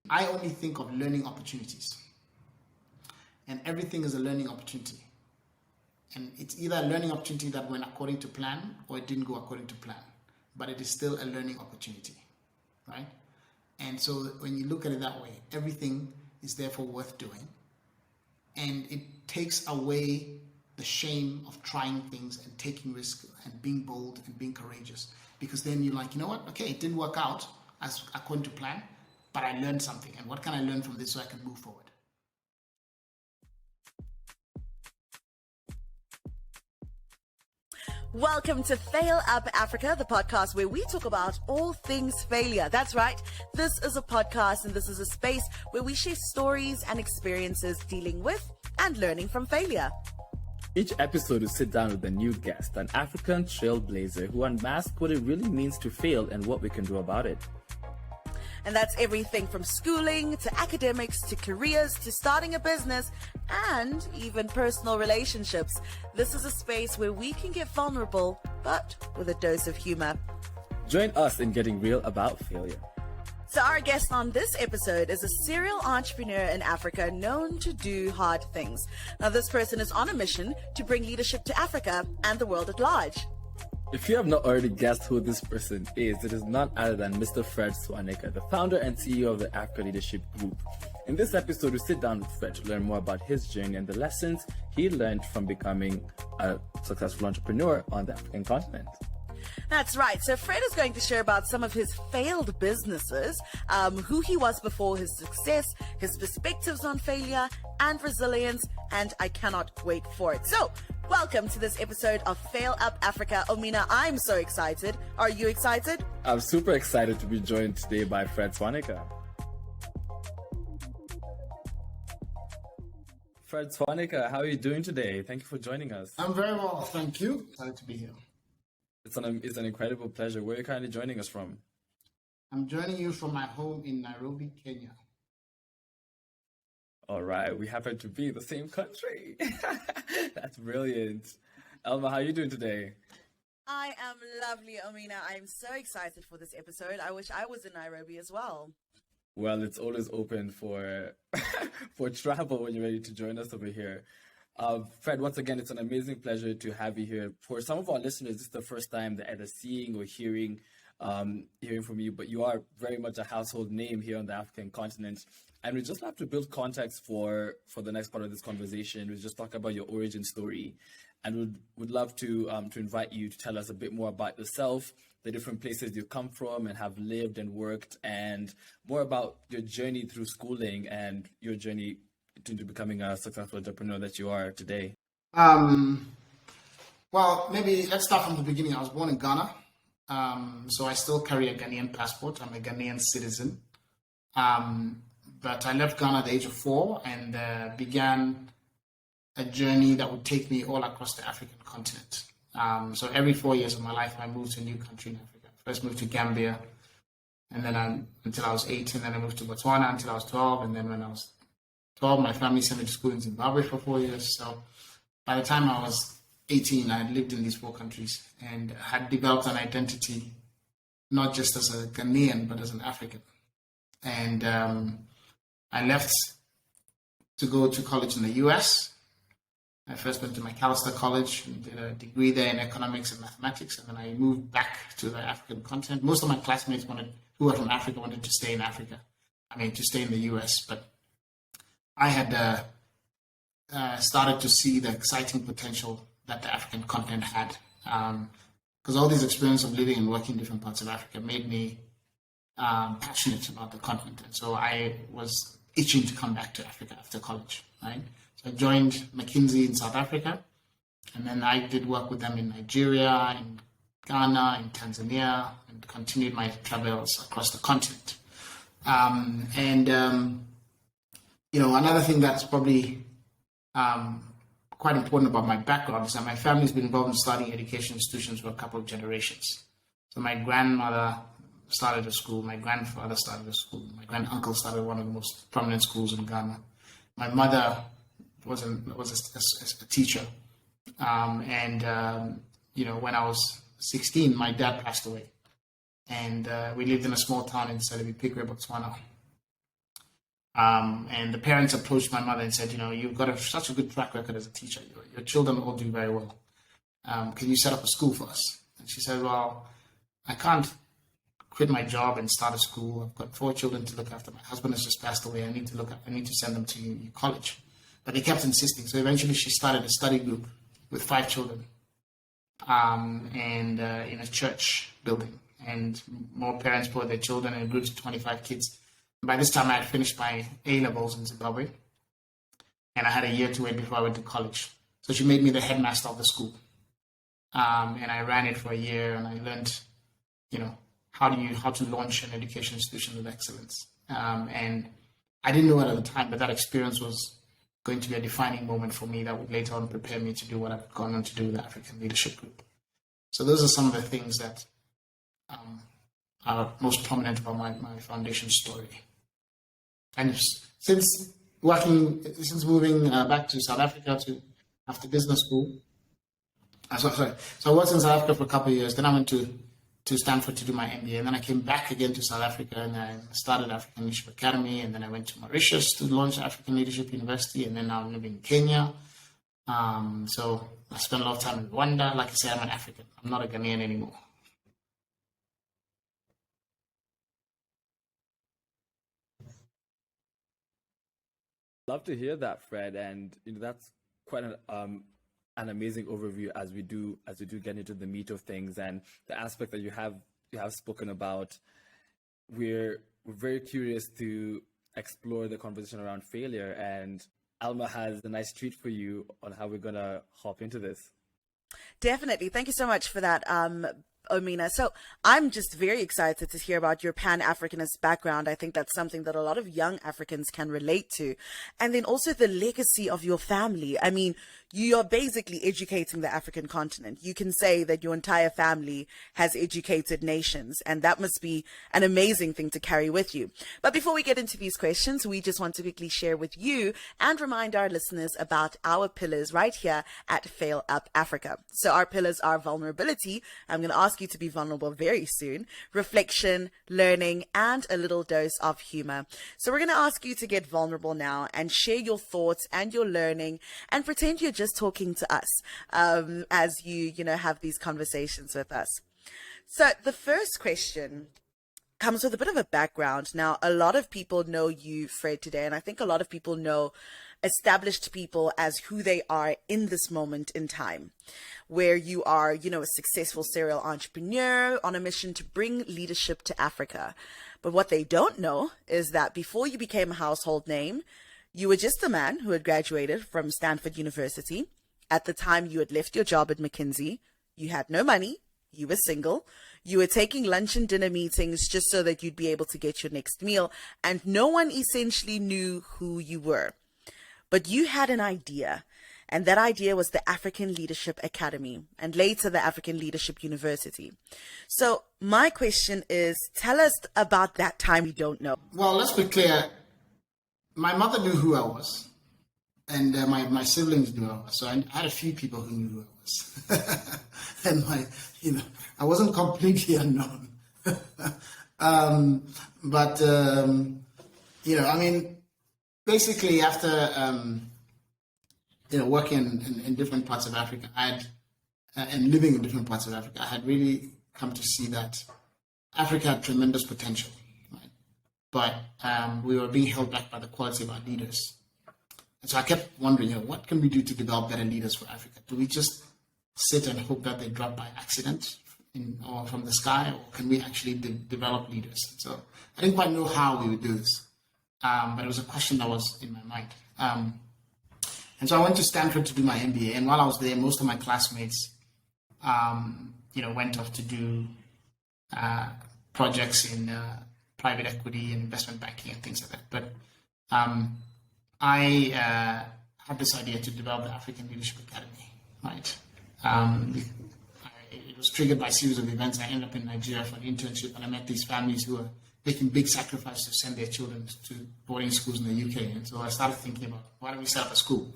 I only think of learning opportunities. And everything is a learning opportunity. And it's either a learning opportunity that went according to plan or it didn't go according to plan. But it is still a learning opportunity, right? And so when you look at it that way, everything is therefore worth doing. And it takes away the shame of trying things and taking risks and being bold and being courageous. Because then you're like, you know what? Okay, it didn't work out as according to plan, but I learned something. And what can I learn from this so I can move forward? Welcome to FailUp Africa, the podcast where we talk about all things failure. That's right. This is a podcast and this is a space where we share stories and experiences dealing with and learning from failure. Each episode will sit down with a new guest, an African trailblazer who unmasks what it really means to fail and what we can do about it. And that's everything from schooling to academics to careers to starting a business and even personal relationships. This is a space where we can get vulnerable, but with a dose of humor. Join us in getting real about failure. So our guest on this episode is a serial entrepreneur in Africa known to do hard things. Now, this person is on a mission to bring leadership to Africa and the world at large. If you have not already guessed who this person is, it is none other than Mr. Fred Swaniker, the founder and CEO of the Africa Leadership Group. In this episode, we sit down with Fred to learn more about his journey and the lessons he learned from becoming a successful entrepreneur on the African continent. That's right. So Fred is going to share about some of his failed businesses, who he was before his success, his perspectives on failure and resilience, and I cannot wait for it. So welcome to this episode of FailUp Africa. Omina, I'm so excited. Are you excited? I'm super excited to be joined today by Fred Swaniker. Fred Swaniker, how are you doing today? Thank you for joining us. I'm very well, thank you. Excited to be here. It's an incredible pleasure. Where are you currently joining us from? I'm joining you from my home in Nairobi, Kenya. All right, we happen to be in the same country. That's brilliant. Elma, how are you doing today? I am lovely, Omina. I'm so excited for this episode. I wish I was in Nairobi as well. Well, it's always open for for travel when you're ready to join us over here. Fred, once again, it's an amazing pleasure to have you here. For some of our listeners, this is the first time they're either seeing or hearing from you, but you are very much a household name here on the African continent. And we just have to build context for the next part of this conversation. We just talk about your origin story, and would love to invite you to tell us a bit more about yourself, the different places you come from and have lived and worked, and more about your journey through schooling and your journey into becoming a successful entrepreneur that you are today. Well, maybe let's start from the beginning. I was born in Ghana, so I still carry a Ghanaian passport. I'm a Ghanaian citizen. But I left Ghana at the age of 4 and began a journey that would take me all across the African continent. So every 4 years of my life, I moved to a new country in Africa. First moved to Gambia, and then until I was 8, and then I moved to Botswana until I was 12, and then when I was 12, my family sent me to school in Zimbabwe for 4 years. So by the time I was 18, I had lived in these 4 countries and had developed an identity, not just as a Ghanaian, but as an African. And I left to go to college in the US. I first went to Macalester College and did a degree there in economics and mathematics. And then I moved back to the African continent. Most of my classmates who were from Africa wanted to stay in Africa. To stay in the US. But I had started to see the exciting potential that the African continent had. Because all these experience of living and working in different parts of Africa made me passionate about the continent. And so I was itching to come back to Africa after college, right? So I joined McKinsey in South Africa, and then I did work with them in Nigeria, in Ghana, in Tanzania, and continued my travels across the continent. Another thing that's probably quite important about my background is that my family's been involved in starting education institutions for a couple of generations. So my grandmother started a school, my grandfather started a school, my granduncle started one of the most prominent schools in Ghana. My mother was a teacher. When I was 16, my dad passed away. And we lived in a small town in Celebi, Botswana. And the parents approached my mother and said, you've got such a good track record as a teacher. Your children all do very well. Can you set up a school for us? And she said, well, I can't quit my job and start a school. I've got 4 children to look after. My husband has just passed away. I need to send them to college. But they kept insisting. So eventually she started a study group with 5 children and in a church building. And more parents brought their children and it grew to 25 kids. By this time, I had finished my A-levels in Zimbabwe, and I had a year to wait before I went to college. So she made me the headmaster of the school, and I ran it for a year, and I learned, how to launch an education institution with excellence. And I didn't know it at the time, but that experience was going to be a defining moment for me that would later on prepare me to do what I've gone on to do with the African Leadership Group. So those are some of the things that are most prominent about my foundation story. And since moving back to South Africa after business school, so I worked in South Africa for a couple of years. Then I went to Stanford to do my MBA, and then I came back again to South Africa and I started African Leadership Academy, and then I went to Mauritius to launch African Leadership University, and then now I'm living in Kenya. So I spent a lot of time in Rwanda. Like I said, I'm an African. I'm not a Ghanaian anymore. Love to hear that, Fred, and that's quite an amazing overview as we do get into the meat of things and the aspect that you have spoken about. We're very curious to explore the conversation around failure, and Alma has a nice treat for you on how we're gonna hop into this. Definitely. Thank you so much for that, Omina. So I'm just very excited to hear about your Pan-Africanist background. I think that's something that a lot of young Africans can relate to. And then also the legacy of your family. I mean, you are basically educating the African continent. You can say that your entire family has educated nations, and that must be an amazing thing to carry with you. But before we get into these questions, we just want to quickly share with you and remind our listeners about our pillars right here at FailUp Africa. So our pillars are vulnerability. I'm going to ask you to be vulnerable very soon, reflection, learning, and a little dose of humor. So we're going to ask you to get vulnerable now and share your thoughts and your learning and pretend you're just talking to us as you have these conversations with us. So the first question comes with a bit of a background. Now, a lot of people know you, Fred, today, and I think a lot of people know established people as who they are in this moment in time, where you are, a successful serial entrepreneur on a mission to bring leadership to Africa. But what they don't know is that before you became a household name, you were just a man who had graduated from Stanford University. At the time, you had left your job at McKinsey. You had no money. You were single. You were taking lunch and dinner meetings just so that you'd be able to get your next meal. And no one essentially knew who you were. But you had an idea. And that idea was the African Leadership Academy and later the African Leadership University. So my question is, tell us about that time we don't know. Well, let's be clear. My mother knew who I was, and my siblings knew who I was. So I had a few people who knew who I was, and I wasn't completely unknown. Basically after working in different parts of Africa, and living in different parts of Africa, I had really come to see that Africa had tremendous potential. But we were being held back by the quality of our leaders. And so I kept wondering, what can we do to develop better leaders for Africa? Do we just sit and hope that they drop by accident or from the sky, or can we actually develop leaders? So I didn't quite know how we would do this, but it was a question that was in my mind. And so I went to Stanford to do my MBA, and while I was there, most of my classmates, went off to do projects in private equity and investment banking and things like that. But I had this idea to develop the African Leadership Academy, right? It was triggered by a series of events. I ended up in Nigeria for an internship, and I met these families who were making big sacrifices to send their children to boarding schools in the UK. And so I started thinking about, why don't we set up a school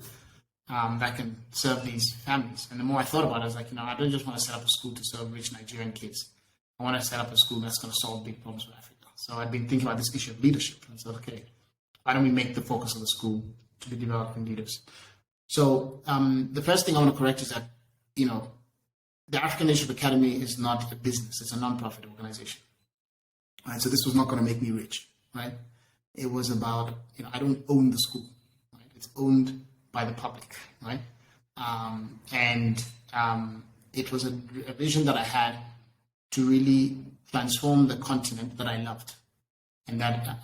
that can serve these families? And the more I thought about it, I was like, I don't just want to set up a school to serve rich Nigerian kids. I want to set up a school that's going to solve big problems for Africa. So I'd been thinking about this issue of leadership. And so, okay, why don't we make the focus of the school to be developing leaders? So the first thing I want to correct is that, the African Leadership Academy is not a business. It's a non-profit organization. Right? So this was not going to make me rich, right? It was about, I don't own the school, right? It's owned by the public, right? It was a vision that I had to really transform the continent that I loved, and that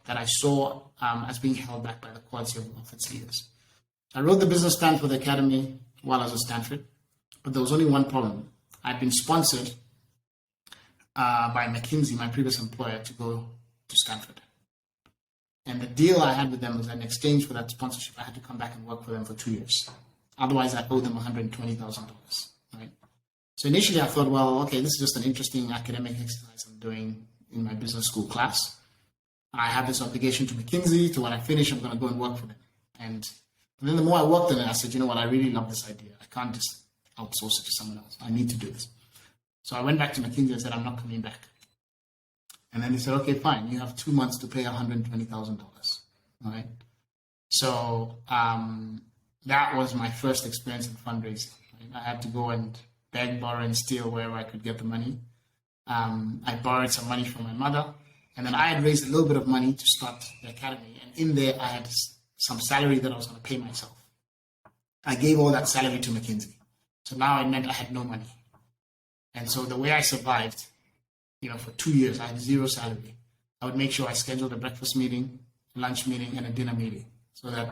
I saw as being held back by the quality of its leaders. I wrote the business plan for the academy while I was at Stanford, but there was only one problem. I'd been sponsored by McKinsey, my previous employer, to go to Stanford. And the deal I had with them was that in exchange for that sponsorship, I had to come back and work for them for 2 years. Otherwise, I owed them $120,000, right? So initially I thought, well, okay, this is just an interesting academic exercise I'm doing in my business school class. I have this obligation to McKinsey, to when I finish, I'm going to go and work for them. And then the more I worked on it, I said, you know what, I really love this idea. I can't just outsource it to someone else. I need to do this. So I went back to McKinsey and said, I'm not coming back. And then they said, okay, fine. You have 2 months to pay $120,000. All right. So that was my first experience in fundraising. Right? I had to go and beg, borrow, and steal wherever I could get the money. I borrowed some money from my mother. And then I had raised a little bit of money to start the academy. And in there, I had some salary that I was going to pay myself. I gave all that salary to McKinsey. So now it meant I had no money. And so the way I survived, for 2 years, I had zero salary. I would make sure I scheduled a breakfast meeting, a lunch meeting, and a dinner meeting. So that,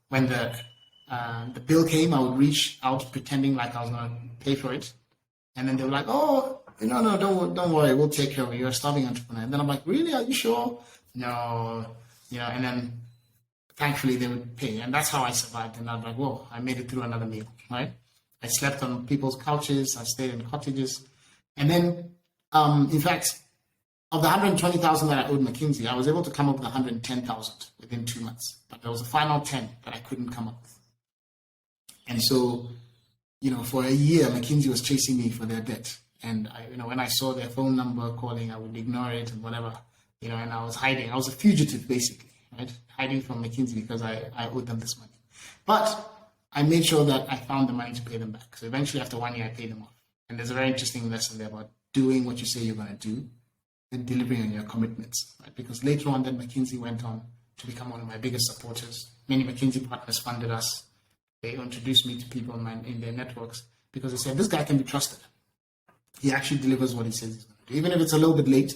when the bill came, I would reach out pretending like I was going to pay for it. And then they were like, oh, no, don't worry, we'll take care of it. You're a starving entrepreneur. And then I'm like, really? Are you sure? No. And then thankfully they would pay. And that's how I survived. And I was like, whoa, I made it through another meal, right? I slept on people's couches. I stayed in cottages. And then, in fact, of the $120,000 that I owed McKinsey, I was able to come up with $110,000 within 2 months. But there was a final 10 that I couldn't come up with. And so, for a year, McKinsey was chasing me for their debt. And when I saw their phone number calling, I would ignore it and whatever, and I was hiding. I was a fugitive, basically, right? Hiding from McKinsey because I owed them this money. But I made sure that I found the money to pay them back. So eventually, after 1 year, I paid them off. And there's a very interesting lesson there about doing what you say you're going to do and delivering on your commitments, right? Because later on, then McKinsey went on to become one of my biggest supporters. Many McKinsey partners funded us. They introduced me to people in their networks because they said, this guy can be trusted. He actually delivers what he says he's going to do. Even if it's a little bit late,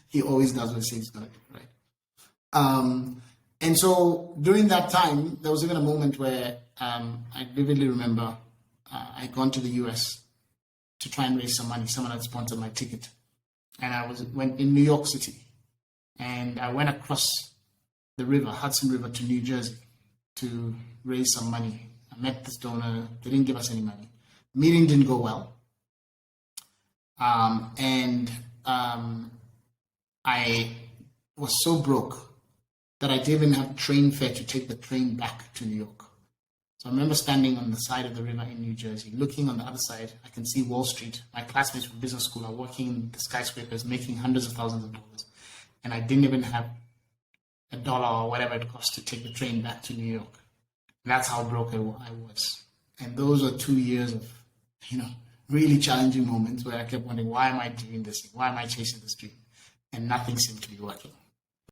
he always does what he says he's going to do, right? And so during that time, there was even a moment where I vividly remember I'd gone to the US to try and raise some money. Someone had sponsored my ticket. And I went in New York City. And I went across the river, Hudson River, to New Jersey to raise some money. I met this donor. They didn't give us any money. Meeting didn't go well. I was so broke that I didn't even have train fare to take the train back to New York. So I remember standing on the side of the river in New Jersey, looking on the other side. I can see Wall Street. My classmates from business school are working in the skyscrapers, making hundreds of thousands of dollars. And I didn't even have $1 or whatever it cost to take the train back to New York. And that's how broke I was. And those were 2 years of, really challenging moments where I kept wondering, why am I doing this? Why am I chasing this dream? And nothing seemed to be working.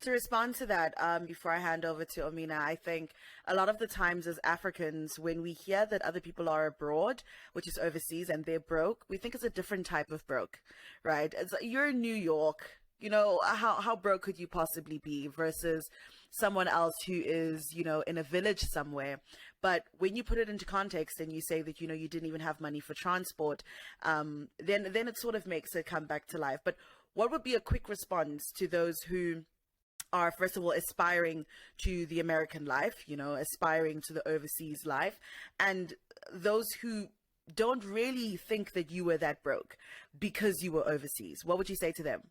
To respond to that, before I hand over to Omina, I think a lot of the times as Africans, when we hear that other people are abroad, which is overseas, and they're broke, we think it's a different type of broke, right? It's like, you're in New York, how broke could you possibly be versus someone else who is, in a village somewhere. But when you put it into context and you say that, you didn't even have money for transport, then it sort of makes it come back to life. But what would be a quick response to those who are, first of all, aspiring to the American life, aspiring to the overseas life, and those who don't really think that you were that broke because you were overseas? What would you say to them?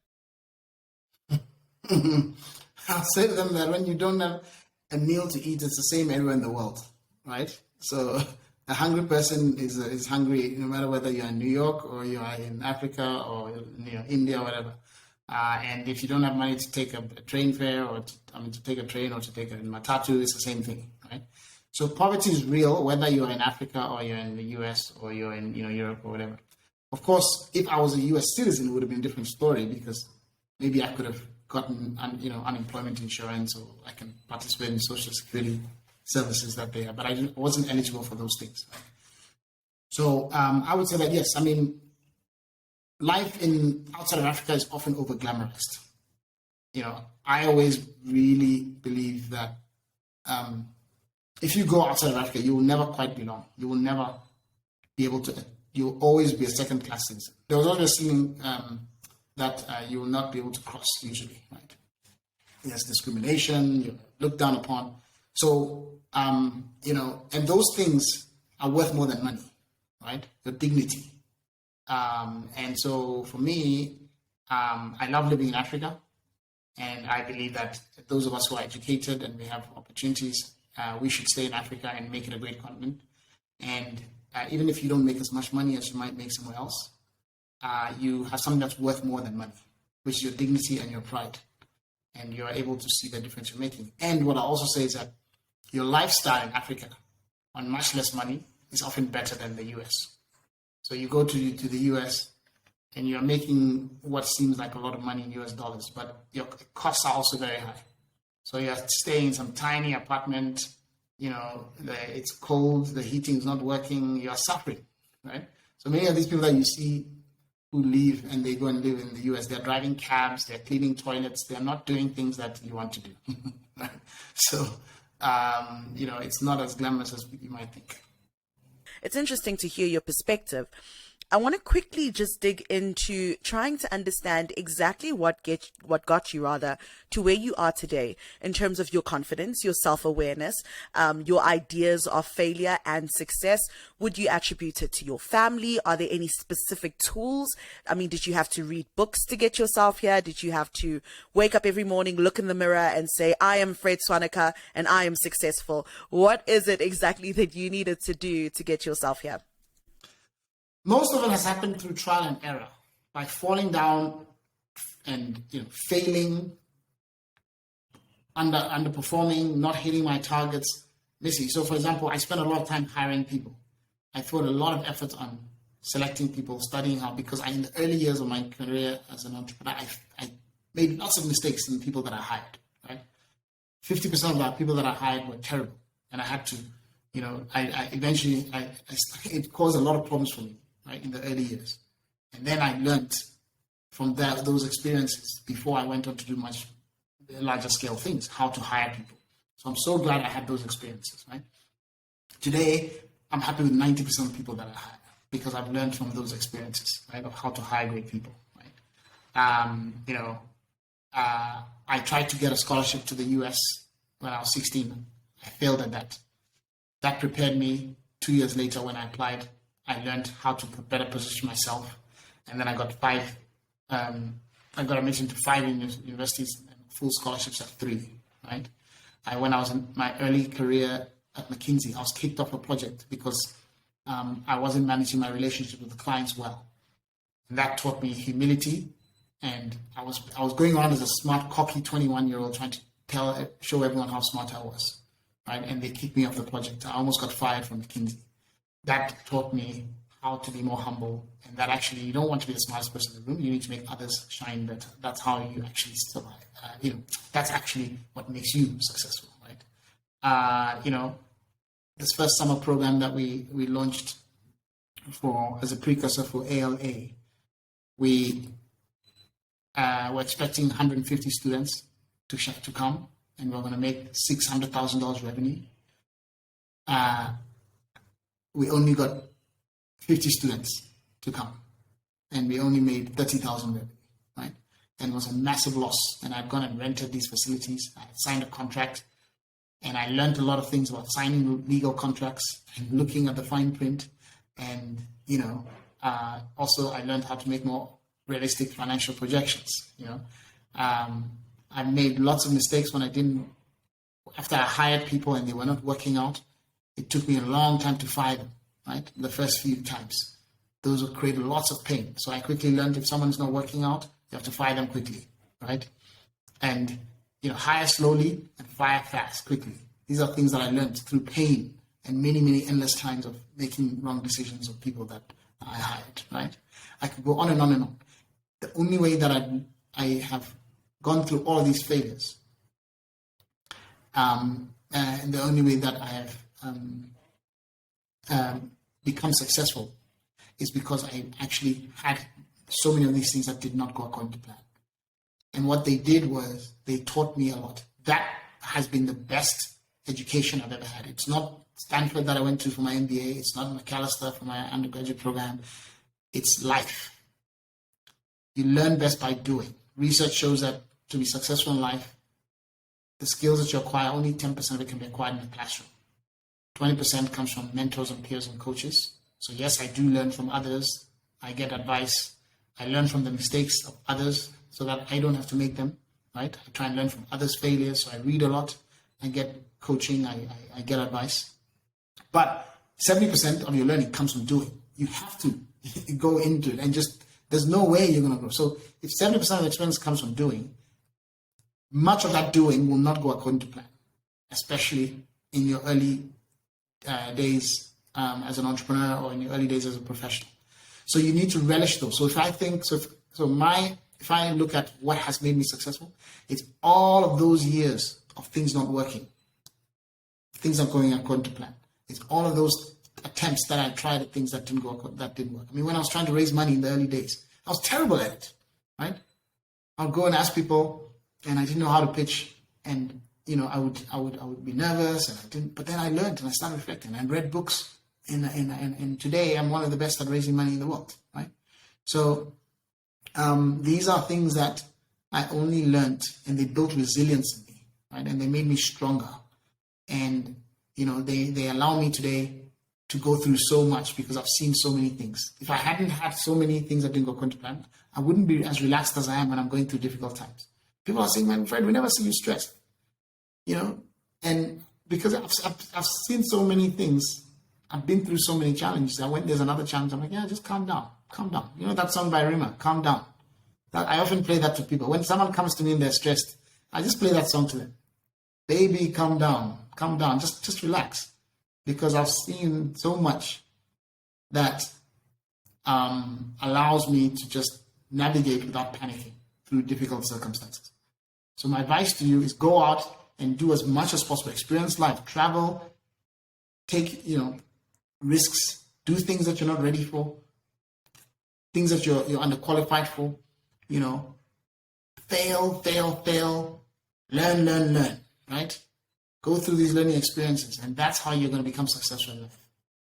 I'll say to them that when you don't have a meal to eat, it's the same everywhere in the world, right? So a hungry person is hungry no matter whether you're in New York or you are in Africa or India or whatever. And if you don't have money to take a train fare or to take a train or to take a matatu, it's the same thing, right? So poverty is real, whether you're in Africa or you're in the US or you're in Europe or whatever. Of course, if I was a US citizen, it would have been a different story, because maybe I could have gotten unemployment insurance, or I can participate in social security services that they have, but I wasn't eligible for those things. Right? So I would say that yes, life outside of Africa is often over glamorized. I always really believe that if you go outside of Africa, you will never quite belong. You will never be able to. You will always be a second-class citizen. There was always a feeling that you will not be able to cross usually, right? There's discrimination. You're looked down upon. So and those things are worth more than money, right? Your dignity. And so for me, I love living in Africa, and I believe that those of us who are educated and we have opportunities, we should stay in Africa and make it a great continent. And even if you don't make as much money as you might make somewhere else, you have something that's worth more than money, which is your dignity and your pride. And you're able to see the difference you're making. And what I also say is that your lifestyle in Africa on much less money is often better than the US. So you go to the US and you're making what seems like a lot of money in US dollars, but your costs are also very high. So you're staying in some tiny apartment, it's cold, the heating is not working, you're suffering, right? So many of these people that you see who leave and they go and live in the US, they're driving cabs, they're cleaning toilets, they're not doing things that you want to do. Right? So, it's not as glamorous as you might think. It's interesting to hear your perspective. I want to quickly just dig into trying to understand exactly what got you to where you are today in terms of your confidence, your self-awareness, your ideas of failure and success. Would you attribute it to your family? Are there any specific tools? Did you have to read books to get yourself here? Did you have to wake up every morning, look in the mirror and say, I am Fred Swaniker and I am successful? What is it exactly that you needed to do to get yourself here? Most of it has happened through trial and error, by falling down and failing, underperforming, not hitting my targets, missing. So, for example, I spent a lot of time hiring people. I put a lot of effort on selecting people, studying how, because in the early years of my career as an entrepreneur, I made lots of mistakes in people that I hired. Right, 50% of the people that I hired were terrible, and I had to, eventually it caused a lot of problems for me. Right, in the early years. And then I learned from those experiences before I went on to do much larger scale things, how to hire people. So I'm so glad I had those experiences, right? Today, I'm happy with 90% of people that I hire because I've learned from those experiences, right, of how to hire great people, right? I tried to get a scholarship to the US when I was 16. I failed at that. That prepared me 2 years later when I applied. I learned how to better position myself, and then I got admission to 5 universities and full scholarships at 3, right? When I was in my early career at McKinsey, I was kicked off a project because I wasn't managing my relationship with the clients well. And that taught me humility, and I was going around as a smart, cocky 21-year-old trying to show everyone how smart I was, right? And they kicked me off the project. I almost got fired from McKinsey. That taught me how to be more humble, and that actually you don't want to be the smartest person in the room. You need to make others shine better. That's how you actually survive. That's actually what makes you successful, right? This first summer program that we launched as a precursor for ALA, we were expecting 150 students to come, and we're going to make $600,000 revenue. We only got 50 students to come, and we only made 30,000 revenue, right? And it was a massive loss. And I'd gone and rented these facilities. I had signed a contract, and I learned a lot of things about signing legal contracts and looking at the fine print. And, also I learned how to make more realistic financial projections. I made lots of mistakes after I hired people and they were not working out. It took me a long time to fire them, right? The first few times. Those would create lots of pain. So I quickly learned if someone is not working out, you have to fire them quickly, right? And, hire slowly and fire fast, quickly. These are things that I learned through pain and many, many endless times of making wrong decisions of people that I hired, right? I could go on and on and on. The only way that I have gone through all these failures, and the only way that I have become successful is because I actually had so many of these things that did not go according to plan. And what they did was they taught me a lot. That has been the best education I've ever had. It's not Stanford that I went to for my MBA. It's not McAllister for my undergraduate program. It's life. You learn best by doing. Research shows that to be successful in life, the skills that you acquire, only 10% of it can be acquired in the classroom. 20% comes from mentors and peers and coaches. So yes, I do learn from others. I get advice. I learn from the mistakes of others so that I don't have to make them, right? I try and learn from others' failures. So I read a lot. I get coaching. I get advice. But 70% of your learning comes from doing. You have to go into it and there's no way you're going to grow. So if 70% of the experience comes from doing, much of that doing will not go according to plan, especially in your early days as an entrepreneur or in your early days as a professional. So you need to relish those. So if I look at what has made me successful, it's all of those years of things not working, things not going according to plan. It's all of those attempts that I tried at things that didn't work. I mean, when I was trying to raise money in the early days, I was terrible at it, right? I would go and ask people, and I didn't know how to pitch, and I would be nervous, and I didn't. But then I learned, and I started reflecting, and read books, and today I'm one of the best at raising money in the world, right? So these are things that I only learned, and they built resilience in me, right? And they made me stronger, and they allow me today to go through so much because I've seen so many things. If I hadn't had so many things that didn't go according to plan, I wouldn't be as relaxed as I am when I'm going through difficult times. People are saying, "Man, Fred, we never see you stressed," and because I've seen so many things, I've been through so many challenges. When there's another challenge, I'm like, yeah, just calm down. That song by Rima, Calm Down. I often play that to people. When someone comes to me and they're stressed, I just play that song to them. Baby, calm down, just relax. Because I've seen so much that allows me to just navigate without panicking through difficult circumstances. So my advice to you is go out and do as much as possible. Experience life, travel, take risks, do things that you're not ready for, things that you're underqualified for. Fail, learn, right? Go through these learning experiences, and that's how you're going to become successful in life.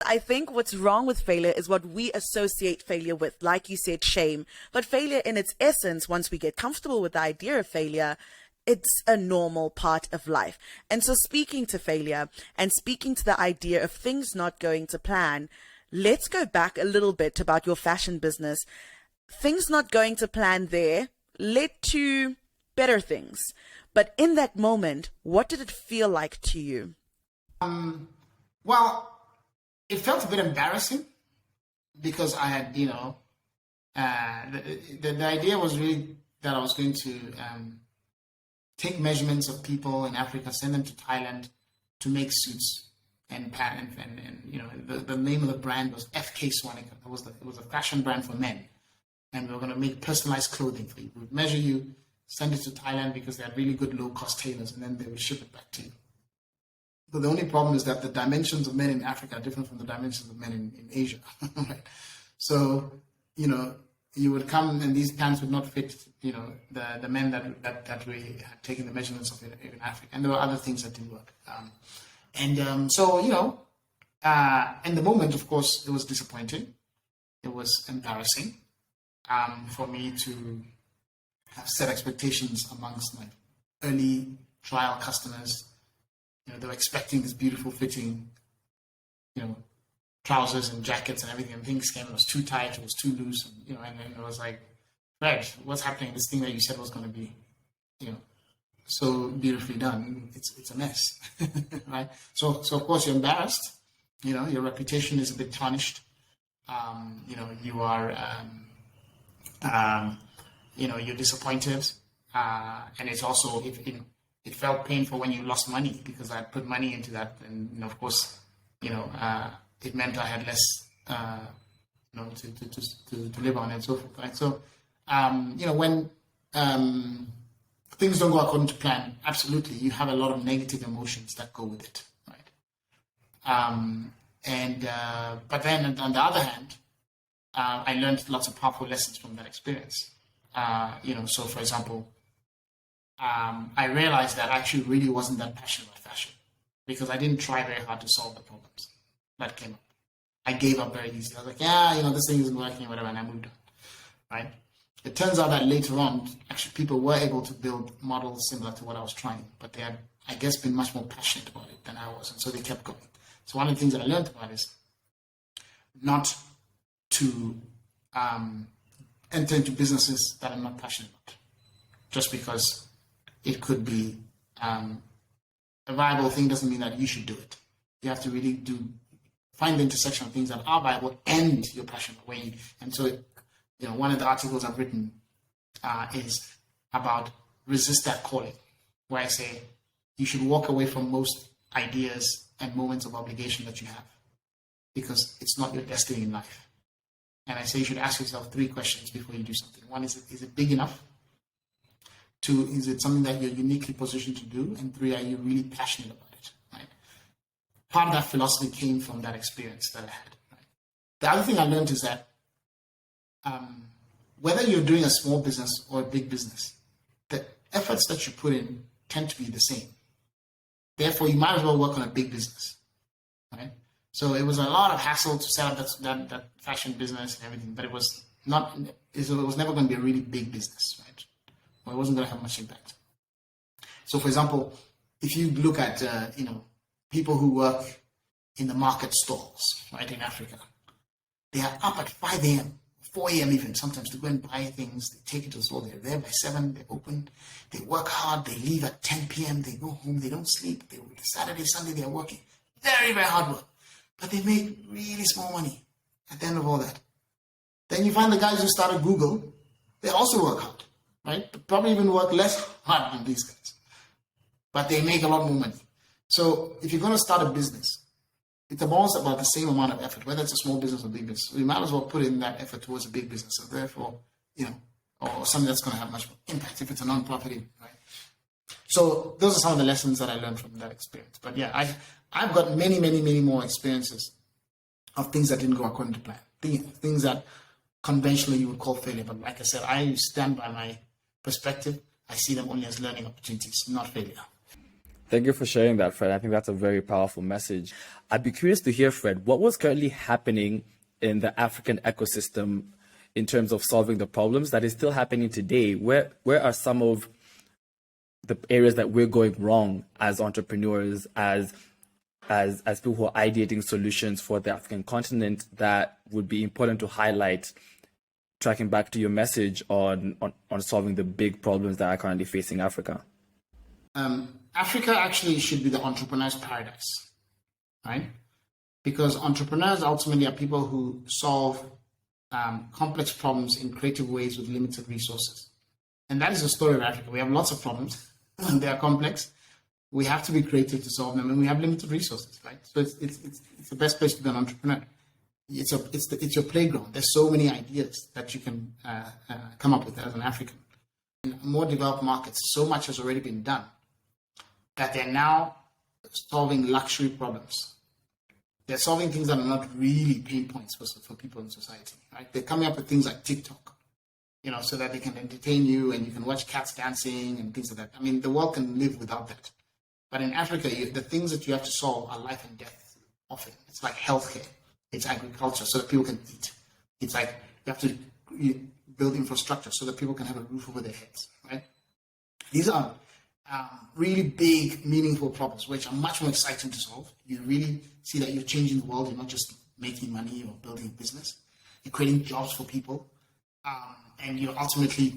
I think what's wrong with failure is what we associate failure with, like you said, shame. But failure in its essence, once we get comfortable with the idea of failure, it's a normal part of life. And so speaking to failure and speaking to the idea of things not going to plan, let's go back a little bit about your fashion business. Things not going to plan there led to better things. But in that moment, what did it feel like to you? Well, it felt a bit embarrassing because I had, the idea was really that I was going to take measurements of people in Africa, send them to Thailand to make suits and the name of the brand was Fred Swaniker. It was a fashion brand for men, and we were going to make personalized clothing for you. We would measure you, send it to Thailand because they had really good low-cost tailors, and then they would ship it back to you. But the only problem is that the dimensions of men in Africa are different from the dimensions of men in Asia. Right? So, you would come and these pants would not fit, the men that we had taken the measurements of in Africa. And there were other things that didn't work. So, in the moment, of course, it was disappointing. It was embarrassing for me to have set expectations amongst my early trial customers. They were expecting this beautiful fitting, trousers and jackets and everything. And things came, it was too tight, it was too loose, and then it was like, Fred, what's happening? This thing that you said was going to be, so beautifully done, it's a mess, right? So of course you're embarrassed. Your reputation is a bit tarnished. You are you're disappointed. And it's also, it felt painful when you lost money because I put money into that. And, of course, it meant I had less, to live on and so forth. Right? So, when things don't go according to plan, absolutely, you have a lot of negative emotions that go with it. Right? But then on the other hand, I learned lots of powerful lessons from that experience. So for example, I realized that I actually really wasn't that passionate about fashion because I didn't try very hard to solve the problems that came up. I gave up very easily. I was like, this thing isn't working, whatever, and I moved on, right? It turns out that later on, actually, people were able to build models similar to what I was trying, but they had, I guess, been much more passionate about it than I was, and so they kept going. So one of the things that I learned about is not to enter into businesses that I'm not passionate about, just because it could be a viable thing doesn't mean that you should do it. You have to really find the intersection of things that are viable and you're passionate about. And so, one of the articles I've written is about resist that calling, where I say you should walk away from most ideas and moments of obligation that you have because it's not your destiny in life. And I say you should ask yourself 3 questions before you do something. 1, is it big enough? 2, is it something that you're uniquely positioned to do? And 3, are you really passionate about it? Right? Part of that philosophy came from that experience that I had. Right? The other thing I learned is that whether you're doing a small business or a big business, the efforts that you put in tend to be the same. Therefore, you might as well work on a big business. Right? So it was a lot of hassle to set up that fashion business and everything, but it was never going to be a really big business, right? Or it wasn't going to have much impact. So, for example, if you look at people who work in the market stalls, right, in Africa, they are up at 5 a.m., 4 a.m. even sometimes to go and buy things. They take it to the store. They're there by 7. They open. They work hard. They leave at 10 p.m. They go home. They don't sleep. Saturday, Sunday, they're working. Very, very hard work. But they make really small money at the end of all that. Then you find the guys who started Google, they also work hard, right? But probably even work less hard than these guys. But they make a lot more money. So if you're going to start a business, it's almost about the same amount of effort, whether it's a small business or big business. So you might as well put in that effort towards a big business. So therefore, or something that's going to have much more impact if it's a non-profit, right? So those are some of the lessons that I learned from that experience. But yeah, I've got many, many, many more experiences of things that didn't go according to plan. Things that conventionally you would call failure. But like I said, I stand by my perspective. I see them only as learning opportunities, not failure. Thank you for sharing that, Fred. I think that's a very powerful message. I'd be curious to hear, Fred, what was currently happening in the African ecosystem in terms of solving the problems that is still happening today? Where are some of the areas that we're going wrong as entrepreneurs, as people who are ideating solutions for the African continent that would be important to highlight, tracking back to your message on solving the big problems that are currently facing Africa? Africa actually should be the entrepreneur's paradise, right? Because entrepreneurs ultimately are people who solve complex problems in creative ways with limited resources. And that is the story of Africa. We have lots of problems, and they are complex. We have to be creative to solve them, and we have limited resources, right? So it's the best place to be an entrepreneur. It's your playground. There's so many ideas that you can come up with as an African. In more developed markets, so much has already been done that they're now solving luxury problems. They're solving things that are not really pain points for people in society, right? They're coming up with things like TikTok, so that they can entertain you and you can watch cats dancing and things like that. I mean, the world can live without that. But in Africa, the things that you have to solve are life and death often. It's like healthcare. It's agriculture so that people can eat. It's like you have to build infrastructure so that people can have a roof over their heads, right? These are really big, meaningful problems, which are much more exciting to solve. You really see that you're changing the world. You're not just making money or building a business. You're creating jobs for people. And you're ultimately,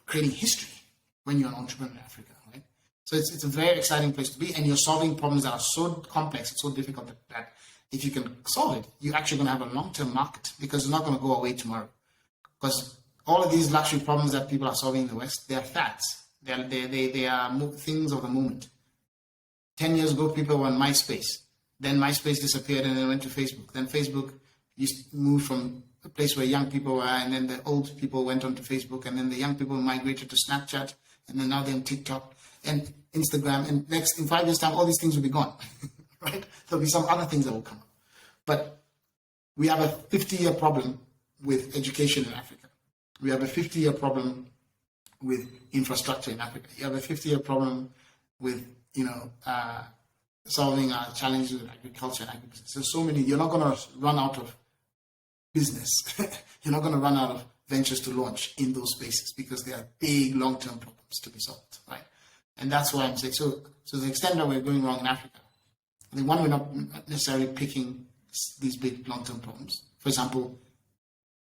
creating history when you're an entrepreneur in Africa, right? So it's a very exciting place to be. And you're solving problems that are so complex, it's so difficult that if you can solve it, you're actually going to have a long-term market because it's not going to go away tomorrow. Because all of these luxury problems that people are solving in the West, they are fads. They are things of the moment. 10 years ago, people were on MySpace. Then MySpace disappeared and they went to Facebook. Then Facebook moved from a place where young people were, and then the old people went onto Facebook, and then the young people migrated to Snapchat, and then now they're on TikTok and Instagram. And next, in 5 years' time, all these things will be gone, right? There'll be some other things that will come up. But we have a 50-year problem with education in Africa. We have a 50-year problem with infrastructure in Africa. You have a 50-year problem with, solving our challenges with agriculture and agribusiness. There's so many. You're not going to run out of business. You're not going to run out of ventures to launch in those spaces because they are big long-term problems to be solved, right? And that's why I'm saying, so to the extent that we're going wrong in Africa, the one, we're not necessarily picking these big long-term problems. For example,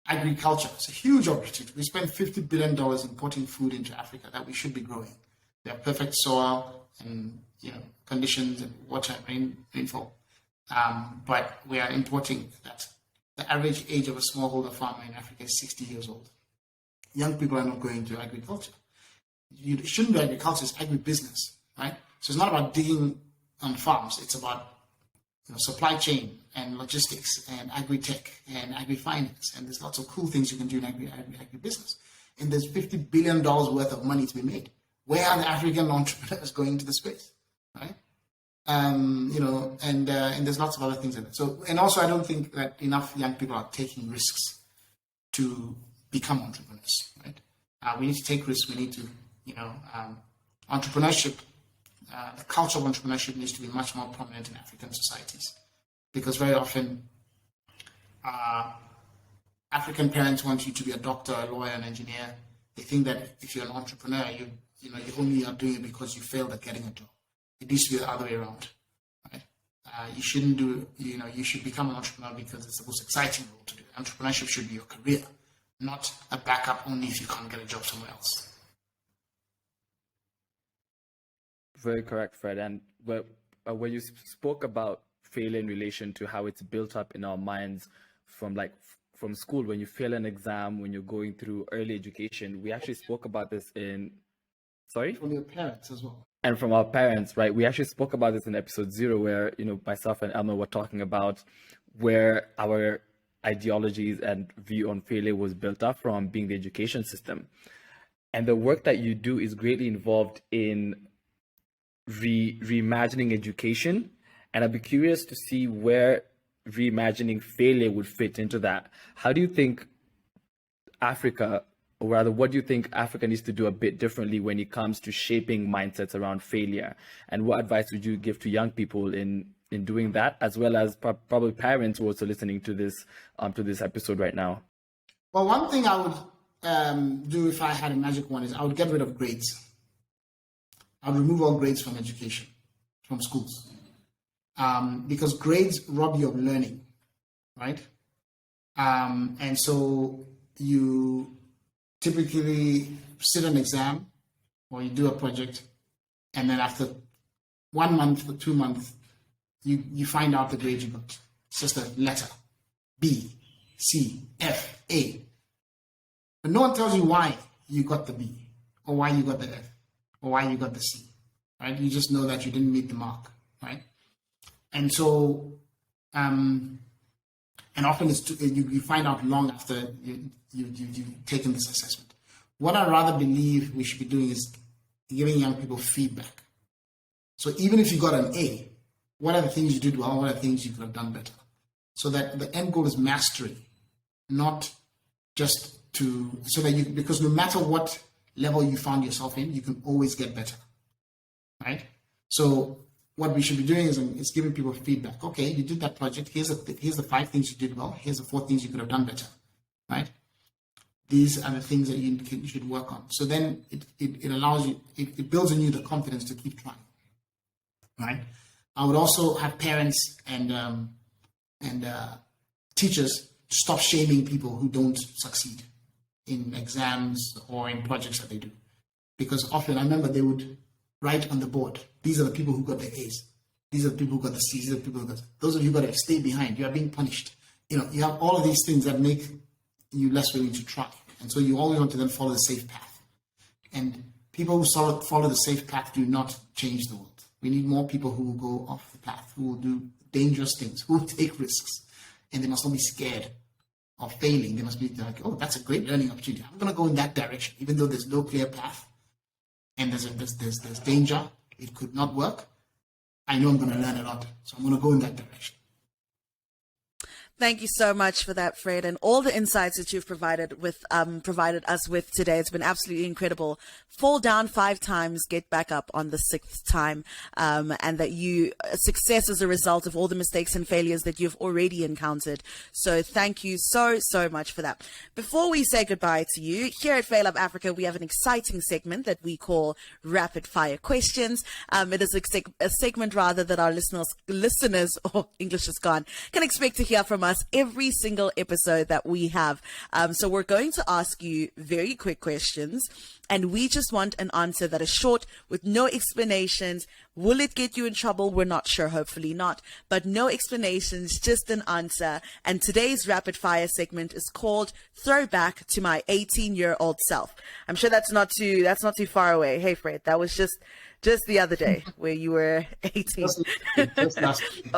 agriculture is a huge opportunity. We spend $50 billion importing food into Africa that we should be growing. We have perfect soil and conditions and water, rainfall. But we are importing that. The average age of a smallholder farmer in Africa is 60 years old. Young people are not going to agriculture. You shouldn't do agriculture, it's agribusiness, right? So it's not about digging on farms. It's about supply chain and logistics and agri-tech and agri-finance. And there's lots of cool things you can do in agribusiness. And there's $50 billion worth of money to be made. Where are the African entrepreneurs going into the space, right? And there's lots of other things in it. So, and also I don't think that enough young people are taking risks to become entrepreneurs, right? We need to take risks. We need to, entrepreneurship, the culture of entrepreneurship needs to be much more prominent in African societies, because very often African parents want you to be a doctor, a lawyer, an engineer. They think that if you're an entrepreneur, you only are doing it because you failed at getting a job. It needs to be the other way around, right? You shouldn't do, you should become an entrepreneur because it's the most exciting role to do. Entrepreneurship should be your career, not a backup only if you can't get a job somewhere else. Very correct, Fred. And when you spoke about failure in relation to how it's built up in our minds from school, when you fail an exam, when you're going through early education, we actually spoke about this From your parents as well. And from our parents, right? We actually spoke about this in episode 0, where, myself and Elmer were talking about where our ideologies and view on failure was built up from, being the education system. And the work that you do is greatly involved in reimagining education. And I'd be curious to see where reimagining failure would fit into that. How do you think Africa, or rather, what do you think Africa needs to do a bit differently when it comes to shaping mindsets around failure? And what advice would you give to young people in doing that, as well as probably parents who are also listening to this episode right now? Well, one thing I would do if I had a magic wand is I would get rid of grades. I would remove all grades from education, from schools. Because grades rob you of learning, right? And so you typically sit an exam or you do a project, and then after 1 month or 2 months, you find out the grade you got. It's just a letter, B, C, F, A. But no one tells you why you got the B, or why you got the F, or why you got the C, right? You just know that you didn't meet the mark, right? And so, and often you find out long after you've taken this assessment. What I rather believe we should be doing is giving young people feedback. So even if you got an A, what are the things you did well? What are the things you could have done better? So that the end goal is mastery, not just because no matter what level you found yourself in, you can always get better, right? So what we should be doing is giving people feedback. Okay, you did that project. Here's the 5 things you did well. Here's the 4 things you could have done better, right? These are the things that you should work on. So then it allows you, it builds in you the confidence to keep trying, right? I would also have parents and teachers stop shaming people who don't succeed in exams or in projects that they do. Because often, I remember they would write on the board, these are the people who got the A's. These are the people who got the C's. These are the people who got those of you who got to stay behind. You are being punished. You have all of these things that make you less willing to try. And so you always want to then follow the safe path. And people who follow the safe path do not change the world. We need more people who will go off the path, who will do dangerous things, who will take risks. And they must not be scared of failing. They must be like, oh, that's a great learning opportunity. I'm going to go in that direction, even though there's no clear path and there's danger. It could not work. I know I'm going to learn a lot, so I'm going to go in that direction. Thank you so much for that, Fred, and all the insights that you've provided us with today. It's been absolutely incredible. Fall down 5 times, get back up on the 6th time, and that success is a result of all the mistakes and failures that you've already encountered. So thank you so much for that. Before we say goodbye to you, here at FailUp Africa, we have an exciting segment that we call Rapid Fire Questions. It is a segment rather that our listeners, or English is gone, can expect to hear from us every single episode that we have. So we're going to ask you very quick questions, and we just want an answer that is short with no explanations. Will it get you in trouble? We're not sure, hopefully not, but no explanations, just an answer. And today's rapid fire segment is called Throwback to My 18-year-old Self. I'm sure that's not too far away. Hey Fred, that was just the other day where you were 18. Just last week.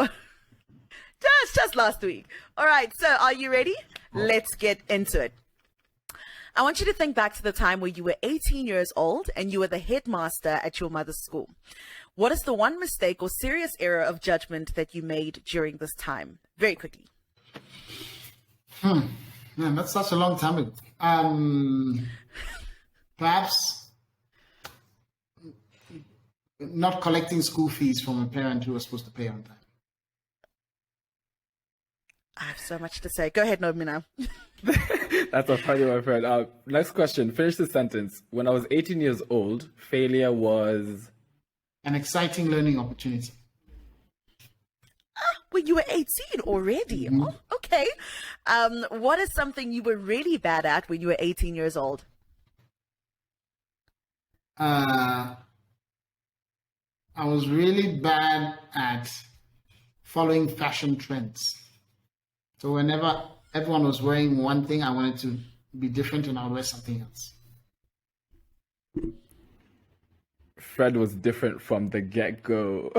Just last week. All right, so are you ready? Let's get into it. I want you to think back to the time where you were 18 years old and you were the headmaster at your mother's school. What is the one mistake or serious error of judgment that you made during this time? Very quickly. Man, that's such a long time ago. Perhaps not collecting school fees from a parent who was supposed to pay on time. I have so much to say. Go ahead, Nomina. That's a funny one, friend. Next question. Finish the sentence. When I was 18 years old, failure was... An exciting learning opportunity. Well, you were 18 already. Mm-hmm. Oh, okay. What is something you were really bad at when you were 18 years old? I was really bad at following fashion trends. So whenever everyone was wearing one thing, I wanted to be different and I would wear something else. Fred was different from the get-go.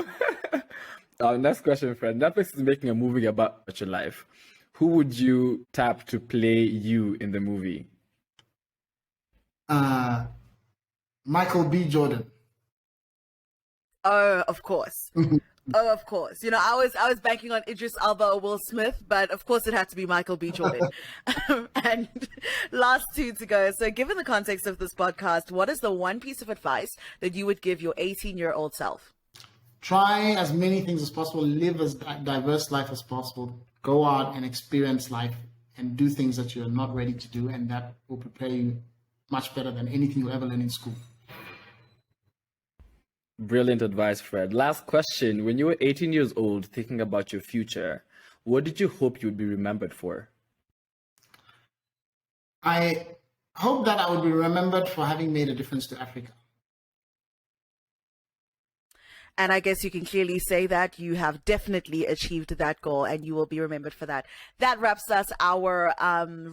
Next question, Fred. Netflix is making a movie about your life. Who would you tap to play you in the movie? Michael B. Jordan. Oh, of course. Oh, of course. You know, I was banking on Idris Elba or Will Smith, but of course it had to be Michael B. Jordan. And last 2 to go. So given the context of this podcast, what is the one piece of advice that you would give your 18-year-old self? Try as many things as possible, live as diverse life as possible, go out and experience life and do things that you're not ready to do, and that will prepare you much better than anything you'll ever learn in school. Brilliant advice, Fred. Last question. When you were 18 years old, thinking about your future, what did you hope you would be remembered for? I hope that I would be remembered for having made a difference to Africa. And I guess you can clearly say that you have definitely achieved that goal and you will be remembered for that. That wraps us our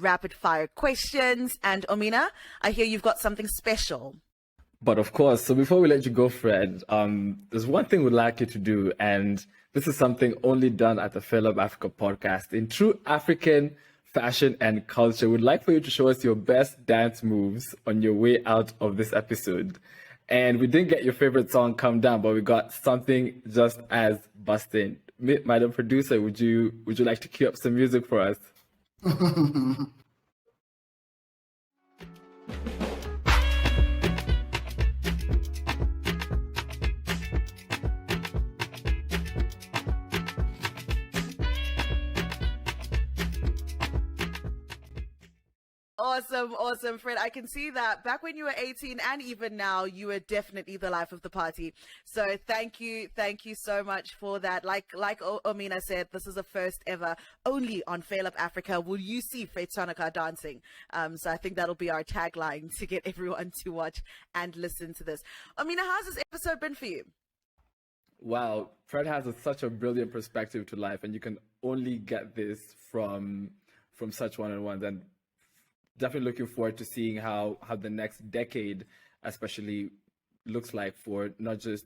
rapid fire questions. And Omina, I hear you've got something special. But of course, so before we let you go, Fred, there's one thing we'd like you to do, and this is something only done at the FailUp Africa podcast. In true African fashion and culture, we'd like for you to show us your best dance moves on your way out of this episode. And we didn't get your favorite song, Come Down, but we got something just as busting. Madam producer, would you like to cue up some music for us? Awesome, Fred. I can see that back when you were 18 and even now, you were definitely the life of the party. So thank you so much for that. Like Omina said, this is the first ever only on FailUp Africa will you see Fred Swaniker dancing. So I think that'll be our tagline to get everyone to watch and listen to this. Omina, how's this episode been for you? Wow, Fred has such a brilliant perspective to life, and you can only get this from such one-on-ones. And definitely looking forward to seeing how the next decade, especially, looks like for not just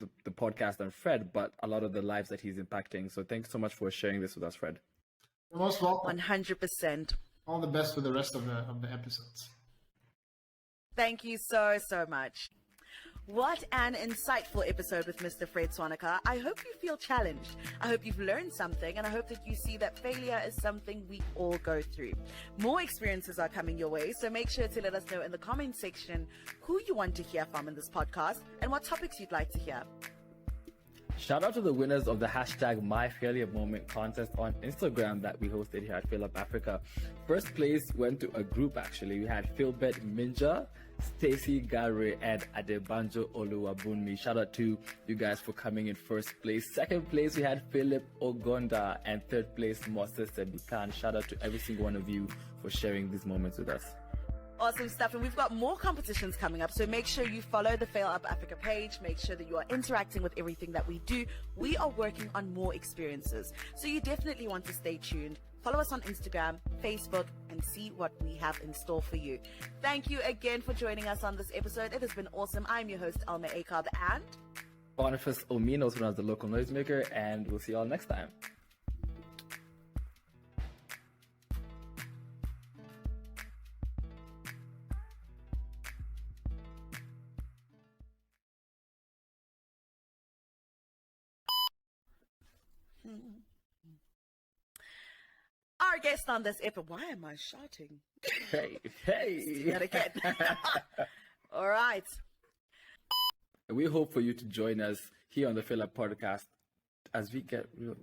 the podcast and Fred, but a lot of the lives that he's impacting. So thanks so much for sharing this with us, Fred. You're most welcome. 100%. All the best with the rest of the episodes. Thank you so much. What an insightful episode with Mr. Fred Swaniker. I hope you feel challenged. I hope you've learned something, and I hope that you see that failure is something we all go through. More experiences are coming your way, so make sure to let us know in the comment section who you want to hear from in this podcast and what topics you'd like to hear. Shout out to the winners of the hashtag My Failure Moment contest on Instagram that we hosted here at FailUp Africa. First place went to a group actually. We had Philbert Minja, Stacy Gare, and Adebanjo Oluwabunmi. Shout out to you guys for coming in first place. Second place, we had Philip Ogonda, and third place, Moses Sebikan. Shout out to every single one of you for sharing these moments with us. Awesome stuff. And we've got more competitions coming up. So make sure you follow the FailUp Africa page. Make sure that you are interacting with everything that we do. We are working on more experiences. So you definitely want to stay tuned. Follow us on Instagram, Facebook, and see what we have in store for you. Thank you again for joining us on this episode. It has been awesome. I'm your host, Alma Akab, and Boniface Omin, also known as the local noisemaker, and we'll see you all next time. our guest on this episode. Why am I shouting? Hey. Yet again. All right. We hope for you to join us here on the FailUp podcast as we get real.